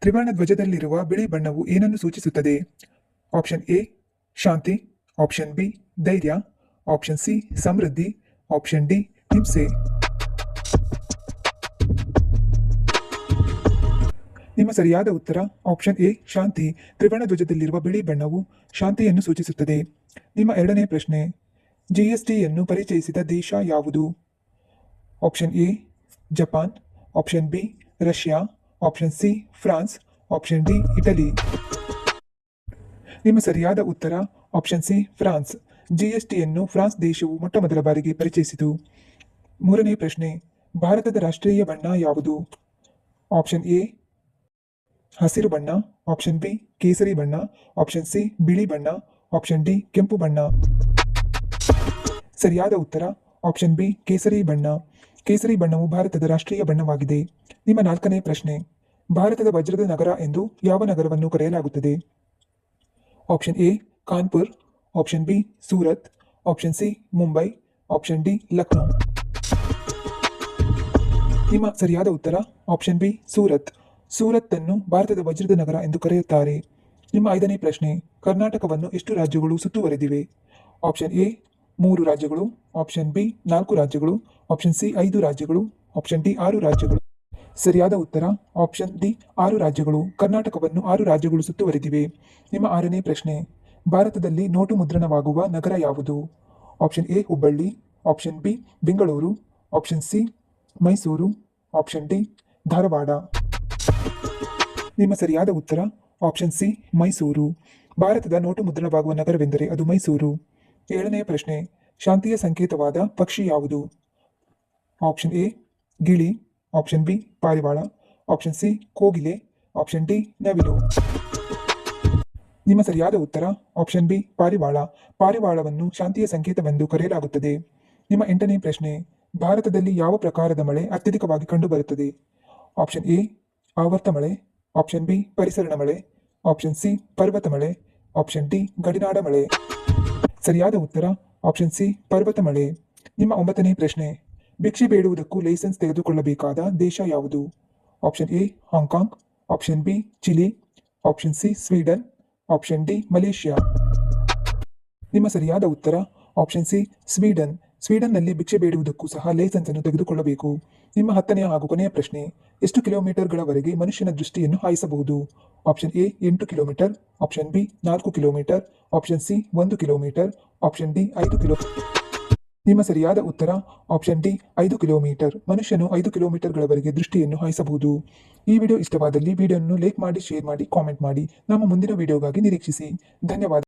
ತ್ರಿವರ್ಣ ಧ್ವಜದಲ್ಲಿರುವ ಬಿಳಿ ಬಣ್ಣವು ಏನನ್ನು ಸೂಚಿಸುತ್ತದೆ? Option A Shanti, option B ಧೈರ್ಯ, ಆಪ್ಷನ್ ಸಿ ಸಮೃದ್ಧಿ, ಆಪ್ಷನ್ ಡಿ ಹಿಂಸೆ. ನಿಮ್ಮ ಸರಿಯಾದ ಉತ್ತರ ಆಪ್ಷನ್ ಎ ಶಾಂತಿ. ತ್ರಿವರ್ಣ ಧ್ವಜದಲ್ಲಿರುವ ಬಿಳಿ ಬಣ್ಣವು ಶಾಂತಿಯನ್ನು ಸೂಚಿಸುತ್ತದೆ. ನಿಮ್ಮ ಎರಡನೇ ಪ್ರಶ್ನೆ, ಜಿಎಸ್ಟಿಯನ್ನು ಪರಿಚಯಿಸಿದ ದೇಶ ಯಾವುದು? Option A Japan, option B Russia, option C France, option D Italy. ನಿಮ್ಮ ಸರಿಯಾದ ಉತ್ತರ ಆಪ್ಷನ್ ಸಿ ಫ್ರಾನ್ಸ್. ಜಿಎಸ್ಟಿಯನ್ನು ಫ್ರಾನ್ಸ್ ದೇಶವು ಮೊಟ್ಟಮೊದಲ ಬಾರಿಗೆ ಪರಿಚಯಿಸಿತು. ಮೂರನೇ ಪ್ರಶ್ನೆ, ಭಾರತದ ರಾಷ್ಟ್ರೀಯ ಬಣ್ಣ ಯಾವುದು? ಆಪ್ಷನ್ ಎ ಹಸಿರು ಬಣ್ಣ, ಆಪ್ಷನ್ ಬಿ ಕೇಸರಿ ಬಣ್ಣ, ಆಪ್ಷನ್ ಸಿ ಬಿಳಿ ಬಣ್ಣ, ಆಪ್ಷನ್ ಡಿ ಕೆಂಪು ಬಣ್ಣ. ಸರಿಯಾದ ಉತ್ತರ ಆಪ್ಷನ್ ಬಿ ಕೇಸರಿ ಬಣ್ಣ. ಕೇಸರಿ ಬಣ್ಣವು ಭಾರತದ ರಾಷ್ಟ್ರೀಯ ಬಣ್ಣವಾಗಿದೆ. ನಿಮ್ಮ ನಾಲ್ಕನೇ ಪ್ರಶ್ನೆ, ಭಾರತದ ವಜ್ರದ ನಗರ ಎಂದು ಯಾವ ನಗರವನ್ನು ಕರೆಯಲಾಗುತ್ತದೆ? Option A Kanpur, option B Surat, option C Mumbai, option D Lucknow. ನಿಮ್ಮ ಸರಿಯಾದ ಉತ್ತರ ಆಪ್ಷನ್ ಬಿ ಸೂರತ್. ಸೂರತ್ ಅನ್ನು ಭಾರತದ ವಜ್ರದ ನಗರ ಎಂದು ಕರೆಯುತ್ತಾರೆ. ನಿಮ್ಮ ಐದನೇ ಪ್ರಶ್ನೆ, ಕರ್ನಾಟಕವನ್ನು ಎಷ್ಟು ರಾಜ್ಯಗಳು ಸುತ್ತುವರೆದಿವೆ? ಆಪ್ಷನ್ ಎ 3 ರಾಜ್ಯಗಳು, ಆಪ್ಷನ್ ಬಿ 4 ರಾಜ್ಯಗಳು, ಆಪ್ಷನ್ ಸಿ 5 ರಾಜ್ಯಗಳು, ಆಪ್ಷನ್ ಡಿ 6 ರಾಜ್ಯಗಳು. ಸರಿಯಾದ ಉತ್ತರ ಆಪ್ಷನ್ ಡಿ 6 ರಾಜ್ಯಗಳು. ಕರ್ನಾಟಕವನ್ನು 6 ರಾಜ್ಯಗಳು ಸುತ್ತುವರೆದಿವೆ. ನಿಮ್ಮ ಆರನೇ ಪ್ರಶ್ನೆ, ಭಾರತದಲ್ಲಿ ನೋಟು ಮುದ್ರಣವಾಗುವ ನಗರ ಯಾವುದು? Option A Hubballi, option B Bengaluru, option C Mysuru, option D Dharwad. ನಿಮ್ಮ ಸರಿಯಾದ ಉತ್ತರ ಆಪ್ಷನ್ ಸಿ ಮೈಸೂರು. ಭಾರತದ ನೋಟು ಮುದ್ರಣವಾಗುವ ನಗರವೆಂದರೆ ಅದು ಮೈಸೂರು. ಏಳನೆಯ ಪ್ರಶ್ನೆ, ಶಾಂತಿಯ ಸಂಕೇತವಾದ ಪಕ್ಷಿ ಯಾವುದು? ಆಪ್ಷನ್ ಎ ಗಿಳಿ, ಆಪ್ಷನ್ ಬಿ ಪಾರಿವಾಳ, ಆಪ್ಷನ್ ಸಿ ಕೋಗಿಲೆ, ಆಪ್ಷನ್ ಡಿ ನವಿಲು. ನಿಮ್ಮ ಸರಿಯಾದ ಉತ್ತರ ಆಪ್ಷನ್ ಬಿ ಪಾರಿವಾಳ. ಪಾರಿವಾಳವನ್ನು ಶಾಂತಿಯ ಸಂಕೇತವೆಂದು ಕರೆಯಲಾಗುತ್ತದೆ. ನಿಮ್ಮ ಎಂಟನೇ ಪ್ರಶ್ನೆ, ಭಾರತದಲ್ಲಿ ಯಾವ ಪ್ರಕಾರದ ಮಳೆ ಅತ್ಯಧಿಕವಾಗಿ ಕಂಡುಬರುತ್ತದೆ? ಆಪ್ಷನ್ ಎ ಆವರ್ತ ಮಳೆ, ಆಪ್ಷನ್ ಬಿ ಪರಿಸರಣ ಮಳೆ, ಆಪ್ಷನ್ ಸಿ ಪರ್ವತ ಮಳೆ, ಆಪ್ಷನ್ ಡಿ ಗಡಿನಾಡ ಮಳೆ. ಸರಿಯಾದ ಉತ್ತರ ಆಪ್ಷನ್ ಸಿ ಪರ್ವತ ಮಳೆ. ನಿಮ್ಮ ಒಂಬತ್ತನೇ ಪ್ರಶ್ನೆ, ಭಿಕ್ಷೆ ಬೇಡುವುದಕ್ಕೂ ಲೈಸೆನ್ಸ್ ತೆಗೆದುಕೊಳ್ಳಬೇಕಾದ ದೇಶ ಯಾವುದು? Option A Hong Kong, option B Chile, option C Sweden, option D Malaysia. ನಿಮ್ಮ ಸರಿಯಾದ ಉತ್ತರ ಆಪ್ಷನ್ ಸಿ ಸ್ವೀಡನ್. ಸ್ವೀಡನ್ನಲ್ಲಿ ಭಿಕ್ಷೆ ಬೇಡುವುದಕ್ಕೂ ಸಹ ಲೈಸೆನ್ಸ್ ಅನ್ನು ತೆಗೆದುಕೊಳ್ಳಬೇಕು. ನಿಮ್ಮ ಹತ್ತನೆಯ ಹಾಗೂ ಕೊನೆಯ ಪ್ರಶ್ನೆ, ಎಷ್ಟು ಕಿಲೋಮೀಟರ್ಗಳವರೆಗೆ ಮನುಷ್ಯನ ದೃಷ್ಟಿಯನ್ನು ಹಾಯಿಸಬಹುದು? Option A 8 kilometre, option B 4 kilometre, option C 1 kilometre, option D 5 kilometre. ನಿಮ್ಮ ಸರಿಯಾದ ಉತ್ತರ ಆಪ್ಷನ್ ಡಿ 5 ಕಿಲೋಮೀಟರ್. ಮನುಷ್ಯನು 5 ಕಿಲೋಮೀಟರ್ಗಳವರೆಗೆ ದೃಷ್ಟಿಯನ್ನು ಹಾಯಿಸಬಹುದು. ಈ ವಿಡಿಯೋ ಇಷ್ಟವಾದಲ್ಲಿ ವಿಡಿಯೋವನ್ನು ಲೈಕ್ ಮಾಡಿ, ಶೇರ್ ಮಾಡಿ, ಕಾಮೆಂಟ್ ಮಾಡಿ. ನಮ್ಮ ಮುಂದಿನ ವಿಡಿಯೋಗಾಗಿ ನಿರೀಕ್ಷಿಸಿ. ಧನ್ಯವಾದ.